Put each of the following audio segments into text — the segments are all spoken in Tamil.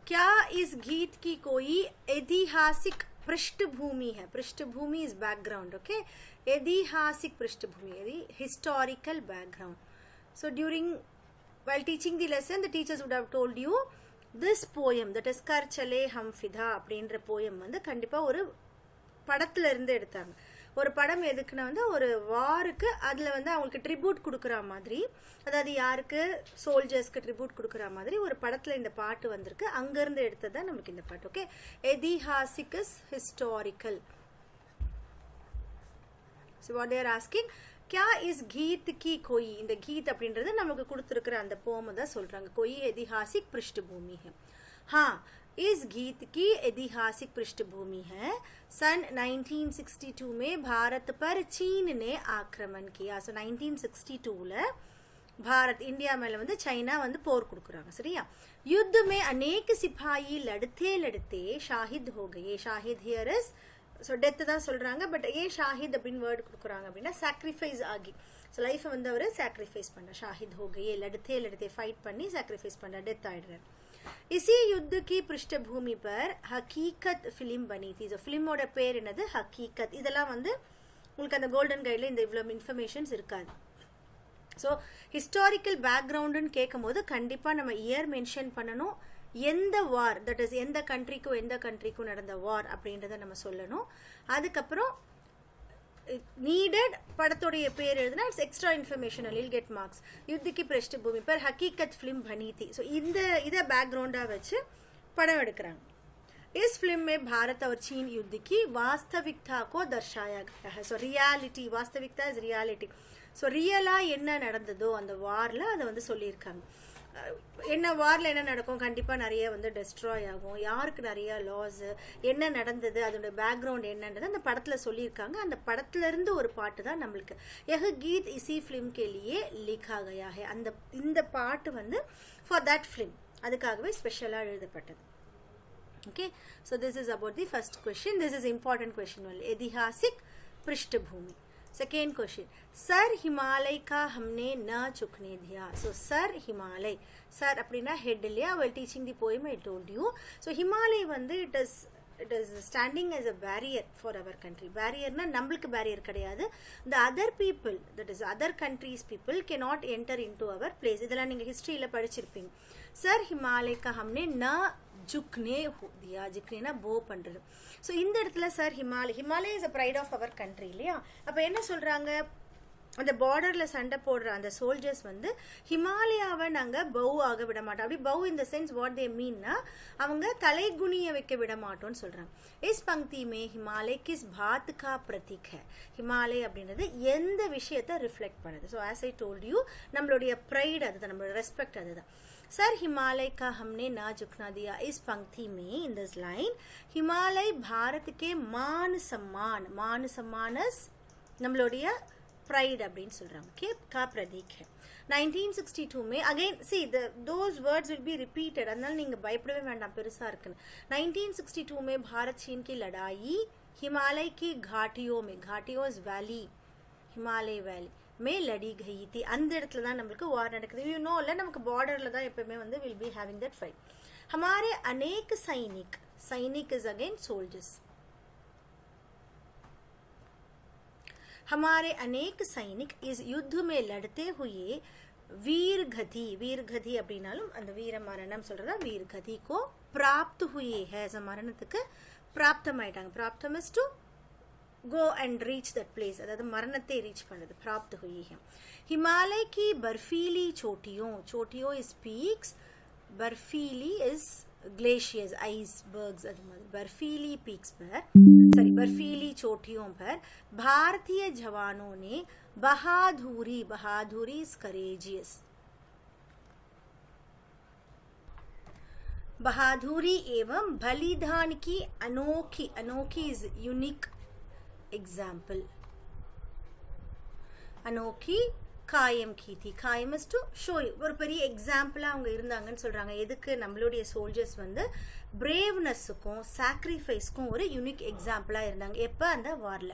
क्या इस गीत की कोई ऐतिहासिक पृष्ठभूमि है? पृष्ठभूमि इज बैकग्राउंड. ओके, ऐतिहासिक पृष्ठभूमि, historical background. So during while teaching the lesson, the teachers would have told you this poem, that is Kar Chale Hum Fida அப்படின்ற poem வந்து கண்டிப்பா ஒரு படத்துல இருந்து எடுத்தாங்க. ஒரு படம் எதுக்குன்னா வந்து ஒரு வாருக்கு அதில் வந்து அவங்களுக்கு ட்ரிபியூட் கொடுக்குற மாதிரி, அதாவது யாருக்கு, சோல்ஜர்ஸ்க்கு ட்ரிபியூட் கொடுக்குற மாதிரி ஒரு படத்தில் இந்த பாட்டு வந்திருக்கு. அங்கேருந்து எடுத்தது தான் நமக்கு இந்த பாட்டு. ஓகே, ऐतिहासिक is historical. So what they're asking, क्या इस गीत की कोई, இந்த கீத் அப்படின்றது நமக்கு கொடுத்துருக்கிற அந்த போம் தான் சொல்றாங்க. कोई ऐतिहासिक पृष्ठभूमि है. हाँ, इस गीत की ऐतिहासिक पृष्ठभूमि है. सन 1962 में भारत पर चीन ने आक्रमण किया. सो 1962 भारत इंडिया மேல வந்து சைனா வந்து போர் கொடுக்குறாங்க. சரியா? युद्ध में अनेक सिपाही लड़ते लड़ते शाहिद हो गए. Shahid here is so death தான் சொல்கிறாங்க. பட் ஏன் ஷாஹித் அப்படின்னு வேர்டு கொடுக்குறாங்க அப்படின்னா சாக்ரிஃபைஸ் ஆகி, ஸோ லைஃப்பை வந்து அவர் சாக்ரிஃபைஸ் பண்ண, ஷாஹித் ஹோகையே, லடுத்தே லடுத்தே ஃபைட் பண்ணி சாக்ரிஃபைஸ் பண்ண, டெத் ஆகிடுறாரு. इसी युद्ध की पृष्ठभूमि पर हकीकत फिल्म बनी थी. ஸோ ஃபிலிமோட பேர் என்னது? ஹக்கீகத். இதெல்லாம் வந்து உங்களுக்கு அந்த கோல்டன் கைடில் இந்த இவ்வளோ இன்ஃபர்மேஷன்ஸ் இருக்காது. ஸோ ஹிஸ்டாரிக்கல் பேக்ரவுண்டுன்னு கேட்கும் போது கண்டிப்பாக நம்ம இயர் மென்ஷன் பண்ணணும். எந்த வார், தட் இஸ் எந்த கண்ட்ரிக்கும் நடந்த வார் அப்படின்றத நம்ம சொல்லணும். அதுக்கப்புறம் நீடட் படத்துடைய பேர் எழுதுனா it's extra information, will get marks. युद्ध की पृष्ठभूमि पर हकीकत फिल्म बनी थी. ஸோ இதை பேக்ரவுண்டாக வச்சு படம் எடுக்கிறாங்க. इस फिल्म में भारत और चीन युद्ध की वास्तविकता को दर्शाया गया है. ஸோ ரியாலிட்டி, வாஸ்தவிகதா இஸ் ரியாலிட்டி. ஸோ ரியலாக என்ன நடந்ததோ அந்த வாரில் அதை வந்து சொல்லியிருக்காங்க. என்ன வாரில் என்ன நடக்கும், கண்டிப்பாக நிறைய வந்து டெஸ்ட்ராய் ஆகும், யாருக்கு நிறைய லாஸு, என்ன நடந்தது, அதோட பேக்ரவுண்ட் என்னன்றது அந்த படத்தில் சொல்லியிருக்காங்க. அந்த படத்துலேருந்து ஒரு பாட்டு தான் நம்மளுக்கு யஹ் கீத் இசி ஃபிலிம் கேலியே லிखा गया है. இந்த பாட்டு வந்து ஃபார் தட் ஃபிலிம், அதுக்காகவே ஸ்பெஷலாக எழுதப்பட்டது. Okay, so this is about the first question. This is important question only. ऐतिहासिक पृष्ठभूमि. Second question, सर हिमालय का हमने न चुकने दिया. So सर हिमालय, सर அப்படினா head இல்லையா? while teaching the poem I told you. So Himalaya வந்து it is standing as a barrier for our country. barrierனா நம்மளுக்கு barrier கிடையாது. the other people, that is other countries people cannot enter into our place. இதெல்லாம் நீங்க ஹிஸ்டரியில படிச்சிருப்பீங்க. सर हिमालय का हमने न झुकने दिया. झुकनेना போ பண்றது. ஸோ இந்த இடத்துல sir Himalaya is a pride of our country இல்லையா? அப்போ என்ன சொல்றாங்க, அந்த பார்டரில் சண்டை போடுற அந்த சோல்ஜர்ஸ் வந்து ஹிமாலயாவை நாங்கள் பவு ஆக விட மாட்டோம். அப்படி பவு இந்த சென்ஸ் வாட் தே மீன்னா அவங்க தலைகுனிய வைக்க விட மாட்டோம்னு சொல்கிறாங்க. இஸ் பங்கி மே ஹிமாலய கிஸ் பாத் கா பிரதீக் ஹை. ஹிமாலய அப்படின்றது எந்த விஷயத்தை ரிஃப்ளெக்ட் பண்ணுது? So as I told you, நம்மளுடைய ப்ரைட் அதுதான், நம்மளோட ரெஸ்பெக்ட் அதுதான். सर हिमालय का हमने ना झुकना दिया. इस पंक्ति में in this line Himalaya Bharat के मान सम्मान நம்மளுடைய ப்ரைட் அப்படின்னு சொல்றாங்க. ஓகே, का प्रतीक है. 1962 में again see those words will be repeated. அதனால நீங்க பயப்படவே வேண்டாம் பெருசா இருக்குன்னு. 1962 में भारत चीन की लड़ाई हिमालय की घाटियों में, घाटियों इज वैली, हिमालय वैली में लड़ी गई थी. அந்த இடத்துல தான் நம்மளுக்கு வார் நடக்குது. யூ நோ இல்ல, நமக்கு பார்டர்ல தான் எப்பவுமே வந்து will be having that fight. हमारे अनेक सैनिक इज अगेन सोल्जर्स. हमारे अनेक सैनिक इस युद्ध में लड़ते हुए वीरगति அப்படினாலும் அந்த வீர மரணம் சொல்றதா वीरगति को प्राप्त हुए है. மரணத்துக்கு பிராப்தமாயிட்டாங்க. பிராப்தம் is to go and reach that place, अर्थात मरणते reach पड़े, प्राप्त हुई है. हिमालय की बर्फीली चोटियों is peaks, बर्फीली is glaciers, icebergs. बर्फीली peaks पर, बर्फीली चोटियों पर भारतीय जवानों ने बहादुरी is courageous, बहादुरी एवं बलिदान की अनोखी is unique example, अनोखी காயம் की थी. காயம் is to show you. ஒரு பெரிய எக்ஸாம்பிளா அவங்க இருந்தாங்கன்னு சொல்றாங்க. எதுக்கு? நம்மளுடைய சோல்ஜர்ஸ் வந்து பிரேவ்னஸுக்கும் சாக்ரிஃபைஸ்க்கும் ஒரு யூனிக் எக்ஸாம்பிளா இருந்தாங்க. எப்ப? அந்த வார்ல.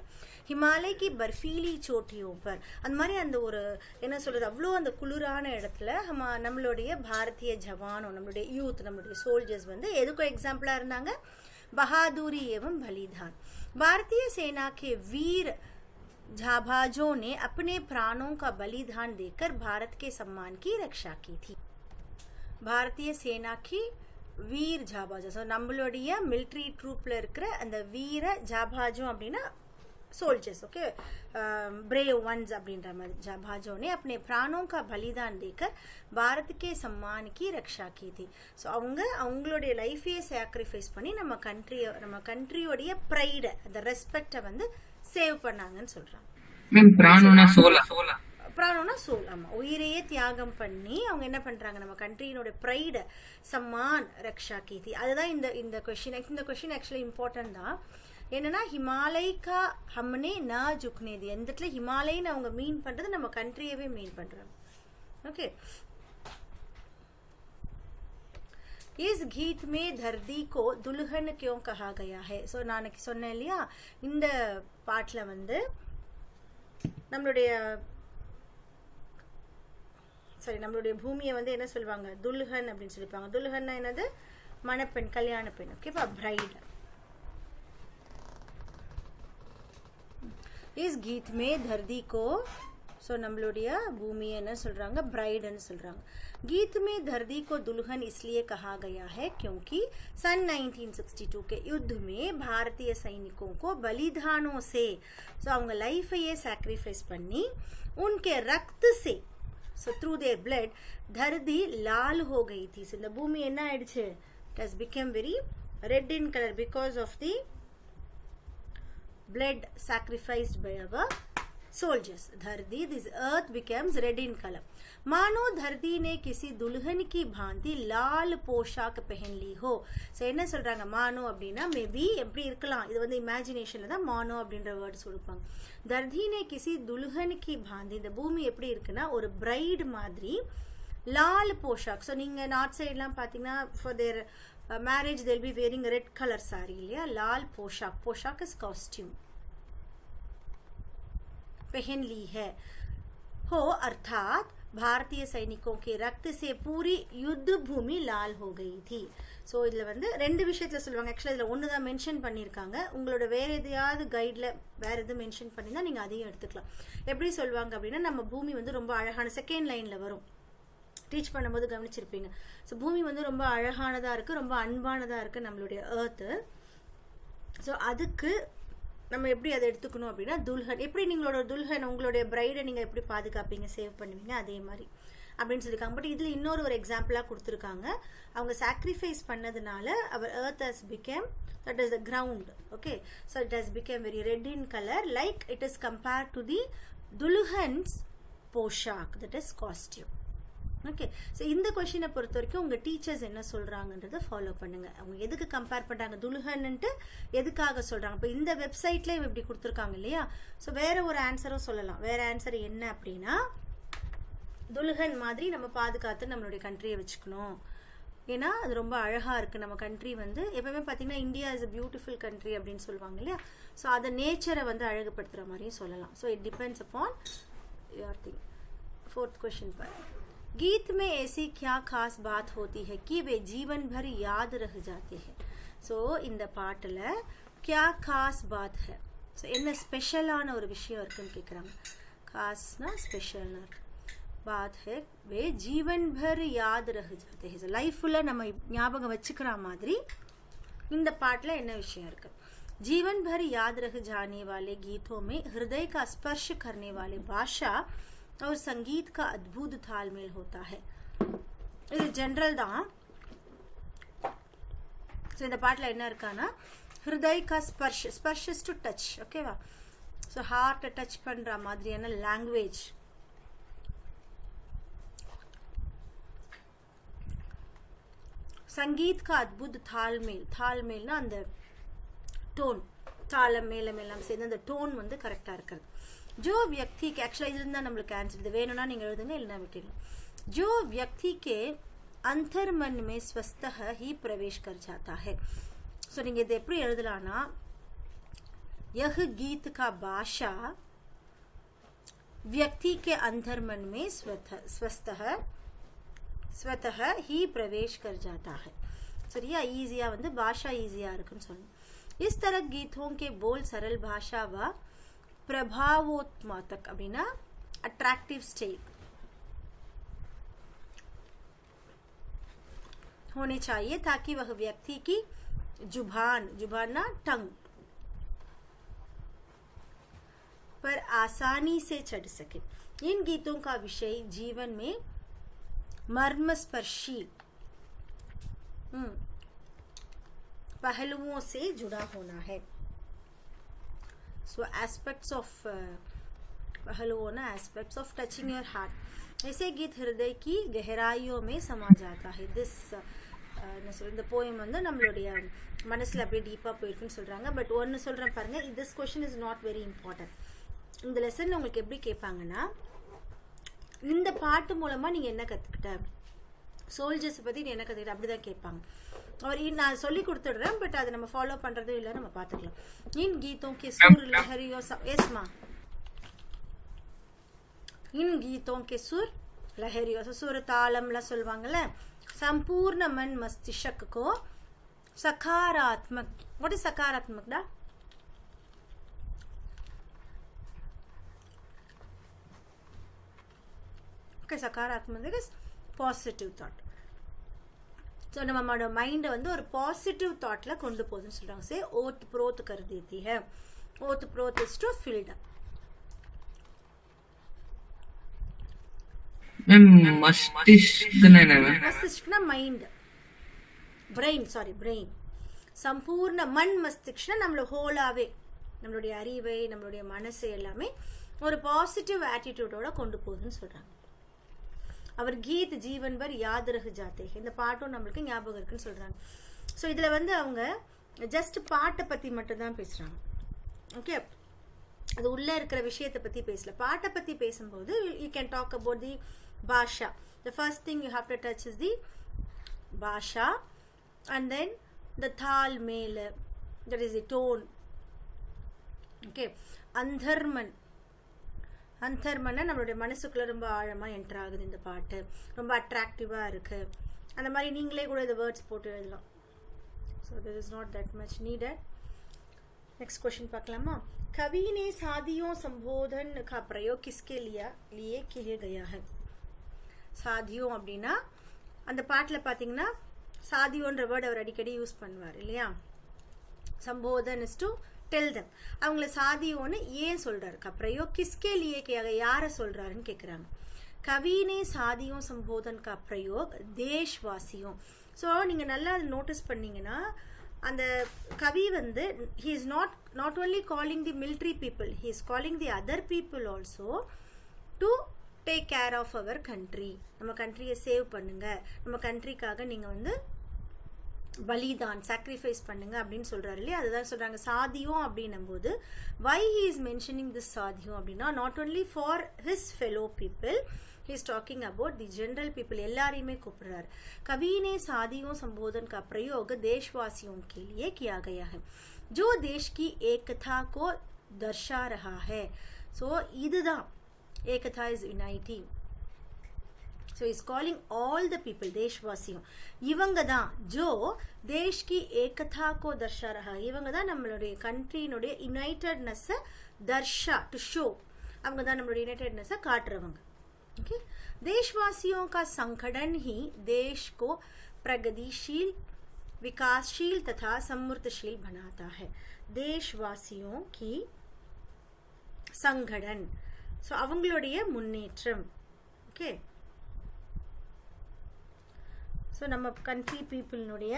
ஹிமாலய की बर्फीली चोटियों पर அந்த மாதிரி அந்த ஒரு என்ன சொல்றது அவ்வளோ அந்த குளிரான இடத்துல நம்மளுடைய பாரதிய ஜவானோ நம்மளுடைய யூத் நம்மளுடைய சோல்ஜர்ஸ் வந்து எதுக்கும் எக்ஸாம்பிளா இருந்தாங்க? बहादुरी एवं बलिदान. भारतीय सेना के वीर जाबाजों ने अपने प्राणों का बलिदान देकर भारत के सम्मान की रक्षा की थी. भारतीय सेना की வீர் ஜாபாஜோ, ஸோ நம்மளுடைய மிலிட்ரி ட்ரூப்ல இருக்கிற அந்த வீர ஜாபாஜோ அப்படின்னா सोल्जर्स, ओके, ब्रेव वंस அப்படின்ற மாதிரி. जाबाजों ने अपने प्राणों का बलिदान देकर भारत के सम्मान की रक्षा की थी. ஸோ அவங்களுடைய லைஃபையே சாக்ரிஃபைஸ் பண்ணி நம்ம கண்ட்ரியோடைய ப்ரைட அந்த ரெஸ்பெக்டை வந்து சேவ் பண்ணாங்கன்னு சொல்றாங்க. பிராணோனா சோல், ஆமா, உயிரையே தியாகம் பண்ணி அவங்க என்ன பண்றாங்க? நம்ம கண்ட்ரியோட ப்ரைட சம்மான் ரக்ஷா கீதி. அதுதான் இந்த கொஸ்டின் ஆக்சுவலி இம்பார்ட்டன்ட் தான். என்னன்னா ஹிமாலயக்கா ஹம்னே நா ஜுக்னே தி. இந்த இடத்துல ஹிமாலயன்னு அவங்க மீன் பண்றது நம்ம கண்ட்ரியவே மீன் பண்றாங்க. ஓகே, इस गीत में धरती को दुल्हन क्यों कहा गया है? ஸோ நான் சொன்னேன் இல்லையா, இந்த பாட்டில் வந்து நம்மளுடைய பூமியை வந்து என்ன சொல்லுவாங்க? துல்ஹன் அப்படின்னு சொல்லிப்பாங்க. துல்ஹன்னா என்னது? மணப்பெண், கல்யாண பெண். ஓகேவா? பிரைட். इस गीत में धरती को, सो நம்மளுடைய பூமியை என்ன சொல்றாங்க? பிரைட்னு சொல்றாங்க. गीत में धरती को दुल्हन इसलिए कहा गया है क्योंकि सन 1962 के युद्ध में भारतीय सैनिकों को बलिदानों से, सो அவங்க லைஃபையே சாக்ரிஃபைஸ் பண்ணி उनके रक्त से, so through their blood, धरती लाल हो गई थी. so இந்த பூமி என்ன ஆயிடுச்சு? it has become very red in color because of the blood sacrificed by our soldiers. धरती, this earth becomes red in color. मानो धरती ने किसी दुल्हन की भांति लाल पोशाक पहन ली हो. सो என்ன சொல்றாங்க? மானோ அப்படின்னா மேபி எப்படி இருக்கலாம், இது வந்து இமேஜினேஷன்ல தான் மானோ அப்படின்ற வேர்ட்ஸ் கொடுப்பாங்க. धरती ने किसी दुल्हन की भांति, இந்த பூமி எப்படி இருக்குன்னா ஒரு பிரைட் மாதிரி லால் போஷாக். ஸோ நீங்க நார்த் சைட்லாம் பார்த்தீங்கன்னா for their marriage they'll be wearing red color saree இல்லையா? लाल पोशाक is costume पहन ली है हो, अर्थात भारतीय सैनिकों के रक्त से पूरी युद्ध भूमि लाल हो गई थी. ஸோ இதில் வந்து ரெண்டு விஷயத்துல சொல்லுவாங்க. ஆக்சுவலாக இதில் ஒன்று தான் மென்ஷன் பண்ணியிருக்காங்க. உங்களோட வேற எதையாவது கைடில் வேற எதுவும் மென்ஷன் பண்ணியிருந்தா நீங்கள் அதையும் எடுத்துக்கலாம். எப்படி சொல்லுவாங்க அப்படின்னா, நம்ம பூமி வந்து ரொம்ப அழகான, செகண்ட் லைனில் வரும், டீச் பண்ணும்போது கவனிச்சிருப்பீங்க. ஸோ பூமி வந்து ரொம்ப அழகானதாக இருக்குது, ரொம்ப அன்பானதாக இருக்குது நம்மளுடைய ஏர்த்து. ஸோ அதுக்கு நம்ம எப்படி அதை எடுத்துக்கணும் அப்படின்னா, துல்ஹன், எப்படி நீங்களோட துல்ஹன் உங்களுடைய பிரைடை நீங்கள் எப்படி பாதுகாப்பீங்க, சேவ் பண்ணுவீங்க, அதே மாதிரி அப்படின்னு சொல்லியிருக்காங்க. பட் இதில் இன்னொரு எக்ஸாம்பிளாக கொடுத்துருக்காங்க. அவங்க சாக்ரிஃபைஸ் பண்ணதுனால our earth has become, that is the ground, okay, so it has become very red in color like it is compared to the dulhan's poshak, that is costume. Okay, so இந்த கொஷினை பொறுத்த வரைக்கும் உங்கள் டீச்சர்ஸ் என்ன சொல்கிறாங்கன்றதை ஃபாலோ பண்ணுங்கள். அவங்க எதுக்கு கம்பேர் பண்ணுறாங்க துல்ஹன்ட்டு எதுக்காக சொல்கிறாங்க? இப்போ இந்த வெப்சைட்லேயே இப்படி கொடுத்துருக்காங்க இல்லையா? ஸோ வேறு ஒரு ஆன்சரும் சொல்லலாம். வேறு ஆன்சர் என்ன அப்படின்னா, துல்ஹன் மாதிரி நம்ம பாதுகாத்து நம்மளுடைய கண்ட்ரியை வச்சுக்கணும். ஏன்னா அது ரொம்ப அழகாக இருக்குது. நம்ம கண்ட்ரி வந்து எப்பவுமே பார்த்தீங்கன்னா India is a beautiful country அப்படின்னு சொல்லுவாங்க இல்லையா? ஸோ அதை நேச்சரை வந்து அழகுபடுத்துகிற மாதிரியும் சொல்லலாம். So it depends upon your thing. Fourth question पर, गीत में ऐसी क्या खास बात होती है कि वे जीवन भर याद रह जाते हैं? ஸோ இந்த பாட்டில் क्या खास बात है, ஸோ என்ன ஸ்பெஷலான ஒரு விஷயம் இருக்குன்னு கேட்குறாங்க. खासனா ஸ்பெஷல்னா இருக்கு. बात है वे जीवन भर याद रह जाते हैं. லைஃப் ஃபுல்லாக நம்ம ஞாபகம் வச்சுக்கிற மாதிரி இந்த பாட்டில் என்ன விஷயம் இருக்கு? जीवन भर याद रह जाने वाले गीतों में हृदय का स्पर्श करने वाले भाषा और संगीत का अद्भुत तालमेल होता है. இது ஜென்ரல் தான். ஸோ இந்த பாட்டில் என்ன இருக்கான்னா, ஹிருதய் கா Sparsh, Sparsh is to touch, ஓகேவா? ஸோ ஹார்ட்டை டச் பண்ணுற மாதிரியான லாங்குவேஜ். சங்கீத் கா அத்புத் தால்மேல், தால்மேல்னா அந்த டோன், தாளம் மேல மேலாம் சேர்ந்து அந்த டோன் வந்து கரெக்டாக இருக்கிறது. जो व्यक्ति के एक्चुअली இதுல நம்மளுக்கு ஆன்சர் இது வேணும்னா நீங்க எழுதுங்க இல்லனா விட்டுடுங்க जो व्यक्ति के अंतर्मन में स्वतः ही प्रवेश कर जाता है सो நீங்க இத எப்படி எழுதலாம்னா यह गीत का भाषा व्यक्ति के अंतर्मन में स्वतः ही प्रवेश कर जाता है சரியா ஈஸியா வந்து பாஷா ஈஸியா இருக்குன்னு சொல்லுங்க इस तरह गीतों के बोल सरल भाषा व प्रभावोत्मातक அப்படினா अट्रैक्टिव स्टाइल होने चाहिए ताकि वह व्यक्ति की जुबान ना टंग पर आसानी से चढ़ सके इन गीतों का विषय जीवन में मर्मस्पर्शी पहलुओं से जुड़ा होना है सो एस्पेक्ट्स ऑफ पहलुओं ना aspects of touching your heart ऐसे गीत हृदय की गहराइयों में समा जाता है दिस இந்த போயம் வந்து நம்மளுடைய மனசுல அப்படியே டீப்பா போயிருக்குன்னு சொல்றாங்க பட் ஒன்னு சொல்றேன் பாருங்க this question is not very important இந்த லெசன்ல உங்களுக்கு எப்படி கேட்பாங்கன்னா இந்த பாட்டு மூலமா நீங்க என்ன கத்துக்கிட்ட சோல்ஜர்ஸ் பத்தி நீ என்ன கத்துக்கிட்ட அப்படிதான் கேட்பாங்க और நான் சொல்லி கொடுத்துடுறேன் பட் அதை நம்ம ஃபாலோ பண்றதோ இல்ல நம்ம பாத்துக்கலாம் इन गीतों के सुर लहरियों यस मां इन गीतों के सुर लहरियों सुर तालம்ல சொல்வாங்கல संपूर्ण मन मस्तिष्क को सकारात्मक व्हाट इज सकारात्मक डा ओके सकारात्मक इज पॉजिटिव थॉट सो நம்மளோட மைண்ட் வந்து ஒரு பாசிட்டிவ் தாட்ல கொண்டு போகுதுன்னு சொல்றாங்க சே ஓத் प्रोत कर देती है ओत प्रोत is to filled up ma'am मस्तिष्क ना माइंड ब्रेन सॉरी ब्रेन संपूर्ण मन मस्तिष्क நம்மளோட ஹோலாவே நம்மளுடைய அறிவை நம்மளுடைய மனசை எல்லாமே ஒரு பாசிட்டிவ் ஆட்டிட்யூடோட கொண்டு போகுதுன்னு சொல்றாங்க அவர் கீத் ஜீவன் பர் याद रह जाते हैं இந்த பாட்டும் நமக்கு ஞாபகம் இருக்குன்னு சொல்றாங்க சோ இதுல வந்து அவங்க ஜஸ்ட் பாட்டை பத்தி மட்டும் தான் பேசுறாங்க ஓகே அது உள்ள இருக்கிற விஷயத்தை பத்தி பேசல பாட்டை பத்தி பேசும்போது you can talk about the bhasha the first thing you have to touch is the bhasha and then the thal mela that is the tone okay அந்தர்மன நம்மளுடைய மனசுக்குள்ள ரொம்ப ஆழமா என்டர் ஆகுது இந்த பாட்டு ரொம்ப அட்ராக்டிவா இருக்கு அந்த மாதிரி நீங்களே கூட இந்த வேர்ட்ஸ் போட்டு எழுதலாம் so there is not that much needed next question பார்க்கலாமா कवि ने सादियों संबोधन का प्रयोग किसके लिए किया गया है सादियों அப்படினா அந்த பாட்டுல பாத்தீங்கன்னா சாதியோன்ற வேர்ட் அவர் அடிக்கடி யூஸ் பண்ணுவார் இல்லையா संबोधन is to tell them அவங்கள சாதியோன்னு ஏன் சொல்றாரு का प्रयोग किसके लिए किया गया யாரை சொல்றாருன்னு கேக்குறாங்க कवि ने सादियों संबोधन का प्रयोग देशवासियों சோ நீங்க நல்லா நோட்டீஸ் பண்ணீங்கன்னா அந்த கவி வந்து he is not only calling the military people he is calling the other people also to take care of our country நம்ம கண்ட்ரியை சேவ் பண்ணுங்க நம்ம கண்ட்ரிக்காக நீங்க வந்து பலிதான் sacrifice பண்ணுங்க அப்படினு சொல்றாரு இல்லையா அதுதான் சொல்றாங்க சாதியோம் அப்படினும்போது why he is mentioning this சாதியோம் அப்படினா not only for his fellow people he is talking about the general people எல்லாரையுமே கூப்பிடுறாரு कवि ने सादियों संबोधन का प्रयोग देशवासियों के लिए किया गया है जो देश की एकता को दर्शा रहा है so இதுதான் एकता is unity so he is calling all the people देशवासियों இவங்க தான் जो देश की एकता को दर्शा रहा இவங்க தான் நம்மளுடைய कंट्रीனுடைய யுனைட்டட்னஸ் दर्शा to show அவங்க தான் நம்மளுடைய யுனைட்டட்னஸ் காட்டுறவங்க ओके देशवासियों का संगठन ही देश को प्रगतिशील विकासशील तथा समृद्धशील बनाता है देशवासियों की संगठन सो அவங்களுடைய முன்னேற்றம் ஓகே सो நம்ம कंट्री पीपलனுடைய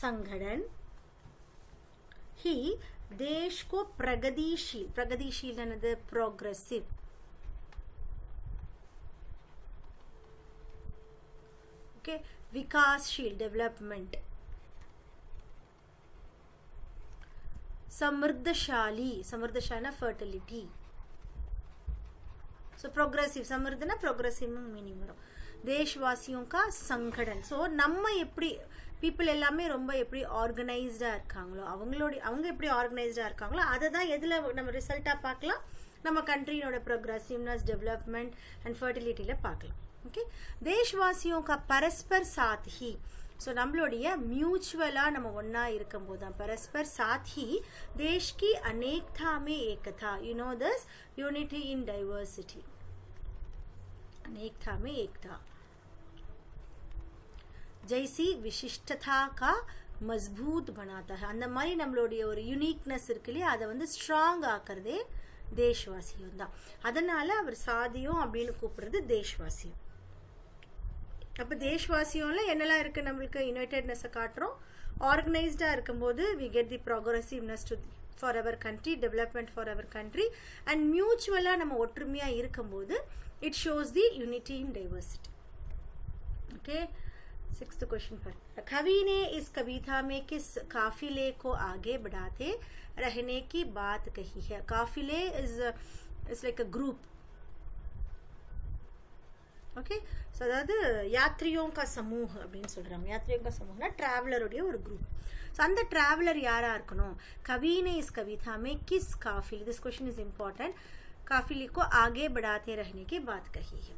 संगठन ही देश को प्रगतिशील என்னது progressive okay विकासशील डेवलपमेंट समृद्धशाली ना फर्टिलिटी ஸோ ப்ரோக்ரஸிவ் சமிருதுனா ப்ரோக்ரஸிவ் மீனிங் வரும். தேஷ்வாசியோं का संगठन. ஸோ நம்ம எப்படி பீப்புள் எல்லாமே ரொம்ப எப்படி ஆர்கனைஸ்டாக இருக்காங்களோ அவங்க எப்படி ஆர்கனைஸ்டாக இருக்காங்களோ அதை தான் எதில் நம்ம ரிசல்ட்டாக பார்க்கலாம், நம்ம கண்ட்ரியோட ப்ரோக்ரஸிவ்னஸ், டெவலப்மெண்ட் அண்ட் ஃபர்டிலிட்டியில் பார்க்கலாம். ஓகே, தேஷ்வாசியோं का परस्पर साथ ही. ஸோ நம்மளுடைய மியூச்சுவலாக நம்ம ஒன்றா இருக்கும்போது தான் பரஸ்பர் சாத் ஹி தேஷ் கி அநேக்தா மே ஏகதா. You know this unity in diversity. अनेकता में एकता जैसी विशिष्टता का मजबूत बनाता है. அந்த மாதிரி நம்மளுடைய ஒரு யூனிக்னஸ் இருக்கு இல்லையா, அதை வந்து ஸ்ட்ராங் ஆக்குறதே தேஷ்வாசியம் தான். அதனால அவர் சாதியும் அப்படின்னு கூப்பிடுறது தேஷ்வாசியம். அப்போ தேஷ்வாசியம்ல என்னெல்லாம் இருக்கு, நம்மளுக்கு யுனைடெட்னஸை காட்டுறோம். ஆர்கனைஸ்டாக இருக்கும்போது we get the progressiveness to for our country, development for our country. And மியூச்சுவலாக நம்ம ஒற்றுமையாக இருக்கும்போது it shows the unity in diversity. Okay, 6th question पर कवि ने इस कविता में किस काफिले को आगे बढ़ाते रहने की बात कही है. काफिले is like a group. Okay, so அதாவது யாத்ரியோं का समूह அப்படின்னு சொல்றாங்க. யாத்ரியோं का समूहனா டிராவலருடைய ஒரு குரூப். ஸோ அந்த டிராவலர் யாரா இருக்கணும், कवि ने इस कविता में किस काफिले, this question is important, काफिले को आगे बढ़ाते रहने की बात कही है.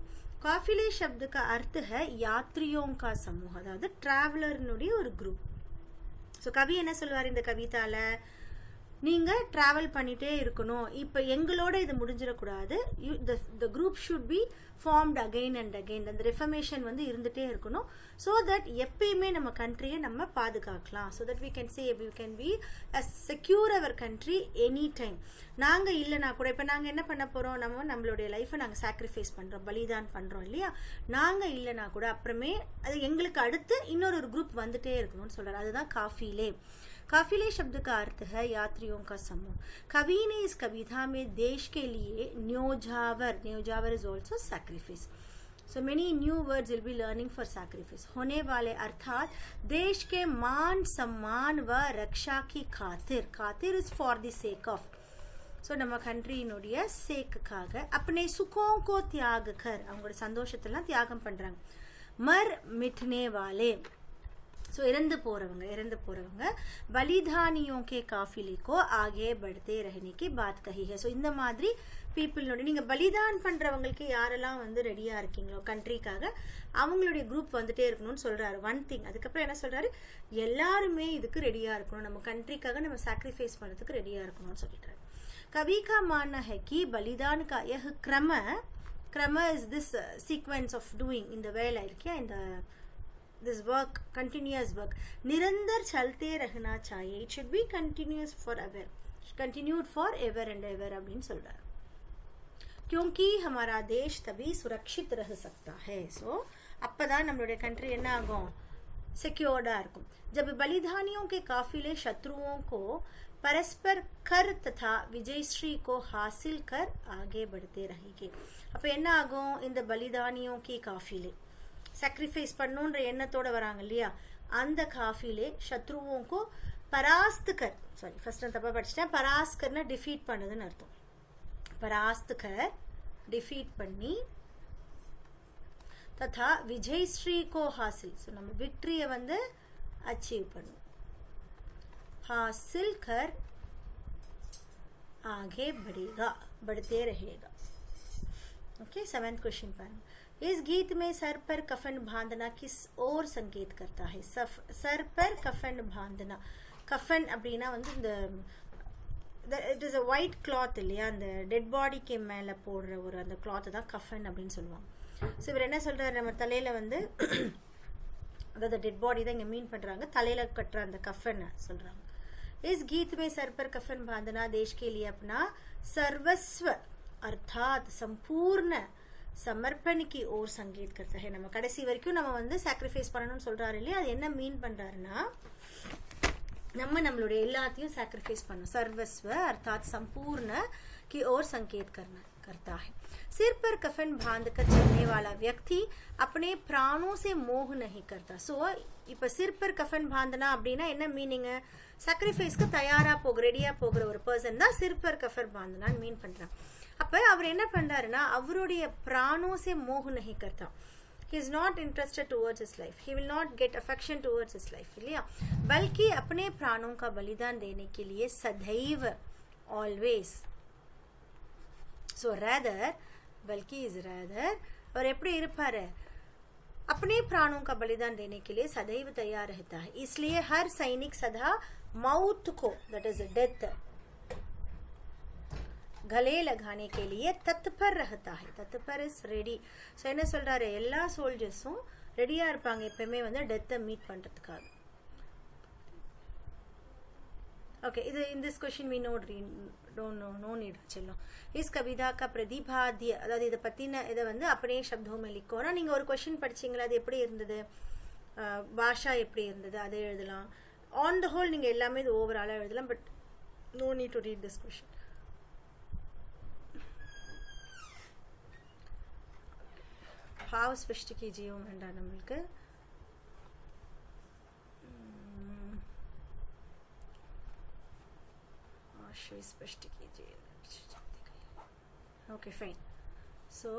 काफिले शब्द का अर्थ है यात्रियों का समूह, अதாவது டிராவலர்னுடைய ஒரு குரூப். ஸோ கவி என்ன சொல்வார் இந்த கவிதால, நீங்கள் ட்ராவல் பண்ணிகிட்டே இருக்கணும், இப்போ எங்களோட இது முடிஞ்சிடக்கூடாது, the group should be formed again and again. அந்த ரிஃபர்மேஷன் வந்து இருந்துகிட்டே இருக்கணும். ஸோ தட் எப்பயுமே நம்ம கண்ட்ரியை நம்ம பாதுகாக்கலாம். So that we can say we can be secure our country any time. நாங்கள் இல்லைனா கூட, இப்போ நாங்கள் என்ன பண்ண போகிறோம், நம்மளுடைய லைஃப்பை நாங்கள் சாக்ரிஃபைஸ் பண்ணுறோம், பலிதான் பண்ணுறோம் இல்லையா, நாங்கள் இல்லைனா கூட அப்புறமே அது எங்களுக்கு அடுத்து இன்னொரு குரூப் வந்துட்டே இருக்கணும்னு சொல்கிறார். அதுதான் காஃபிலே. काफिले शब्द का अर्थ है यात्रियों का समूह. कवि ने इस कविता में देश के लिए न्योजावर is also sacrifice. So many new words you'll be learning for sacrifice. होने वाले अर्थात देश के मान सम्मान व रक्षा की खातिर. खातिर is for the sake of. So நம்ம கண்ட்ரியினுடைய சேக்குக்காக अपने सुखों को त्याग कर, அவங்களோட சந்தோஷத்தெல்லாம் தியாகம் பண்றாங்க. மர் மிட்னே வாலே, ஸோ இறந்து போகிறவங்க பலிதானியோं के काफिले को आगे बढ़ते रहने की बात कही है. ஸோ இந்த மாதிரி பீப்புளோட நீங்கள் பலிதான் பண்ணுறவங்களுக்கு யாரெல்லாம் வந்து ரெடியாக இருக்கீங்களோ கண்ட்ரிக்காக, அவங்களுடைய குரூப் வந்துட்டே இருக்கணும்னு சொல்கிறாரு. One thing. அதுக்கப்புறம் என்ன சொல்கிறாரு, எல்லாருமே இதுக்கு ரெடியாக இருக்கணும், நம்ம கண்ட்ரிக்காக நம்ம சாக்ரிஃபைஸ் பண்ணுறதுக்கு ரெடியாக இருக்கணும்னு சொல்லிட்டாரு. कवि का मानना है कि बलिदान का यह क्रम is this sequence of doing in the way like in the this work, continuous work, निरंतर चलते रहना चाहिए. it should be continuous forever, continued for ever and ever அப்படின்னு சொல்றாரு. क्योंकि हमारा देश तभी सुरक्षित रह सकता है. ஸோ அப்பதான் நம்மளுடைய கண்ட்ரி என்ன ஆகும், सिक्योर्डा இருக்கும். जब बलिदानियों के काफिले शत्रुओं को परस्पर कर तथा विजयश्री को हासिल कर आगे बढ़ते रहेंगे. அப்ப என்ன ஆகும், இந்த பலிதானியோं की काफिले sacrifice பண்ணுன்ற எண்ணத்தோட வராங்க இல்லையா, அந்த காஃபிலே சத்ருவோं को परास्त कर, சாரி ஃபர்ஸ்ட் நான் தப்பா படிச்சிட்டேன், परास्त करना डिफीट பண்ணுதுன்னு அர்த்தம். परास्त कर डिफीट பண்ணி तथा विजयश्री को हासिल, ஸோ நம்ம விக்டரியை வந்து அச்சீவ் பண்ணும். हासिल कर आगे बढ़ेगा, बढ़ते रहेगा. ओके, 7th क्वेश्चन पर इस गीत में सर पर कफन बांधना किस और संकेत करता है. सर पर कफन बांधना, कफन அப்படினா வந்து இந்த it is a white cloth இல்லையா, அந்த டெட் பாடிக்கு மேலே போடுற ஒரு அந்த கிளாத் தான் கஃபன் அப்படின்னு சொல்லுவாங்க. ஸோ இவர் என்ன சொல்றாரு, நம்ம தலையில வந்து அதாவது டெட் பாடி தான் இங்கே மீன் பண்றாங்க, தலையில கட்டுற அந்த கஃபன் சொல்றாங்க. इस गीत में सर पर कफन बांधना देश के लिए अपना सर्वस्व अर्थात संपूर्ण समर्पण की ओर संकेत करता है. நம்ம கடைசி வரைக்கும் நம்ம வந்து சாக்ரிஃபைஸ் பண்ணணும்னு சொல்றாரு இல்லையா, அது என்ன மீன் பண்றாருன்னா நம்மளுடைய எல்லாத்தையும் சாக்ரிஃபைஸ் பண்ணணும். सर्वस्व अर्थात संपूर्ण की ओर संकेत करता है. सिर पर कफन बांधकर चलने वाला व्यक्ति अपने प्राणों से मोह नहीं करता. सो இப்ப सिर पर कफन बांधना அப்படின்னா என்ன மீனிங், சாக்ரிஃபைஸ்க்கு தயாரா ரெடியா போகிற ஒரு பர்சன் தான் सिर पर कफन बांधना மீன் பண்றான். அப்ப அவர் என்ன பண்றாருன்னா அவருடைய பிராணோं से मोह नहीं करता. He is not interested towards his life. He will not get affection towards his life. இல்லையா? बल्कि अपने प्राणों का बलिदान देने के लिए सदैव, always. So rather, बल्कि is rather, और எப்படி இருப்பாரு? अपने प्राणों का बलिदान देने के लिए सदैव तैयार रहता है. इसलिए हर सैनिक सदा मौत को, that is death, गले लगाने के लिए तत्पर रहता है. तत्पर इज ரெடி. ஸோ என்ன சொல்றாரு, எல்லா சோல்ஜர்ஸும் ரெடியா இருப்பாங்க எப்பவுமே வந்து டெத்தை மீட் பண்றதுக்காக. ओके, இது in this question we know no need चलो. इस कविता का प्रतिपाद्य, அதாவது இத பத்தின இத வந்து अपने शब्दों में लिखो. நீங்க ஒரு क्वेश्चन படிச்சீங்களா, அது எப்படி இருந்தது, பாஷா எப்படி இருந்தது, அதை எழுதலாம். ஆன் தி ஹோல் நீங்க எல்லாமே இது ஓவராலா எழுதலாம். But no need to read this question. भाव स्पष्ट कीजिए ओमेंडा நம்மளுக்கு. आशय स्पष्ट कीजिए. Okay fine. सो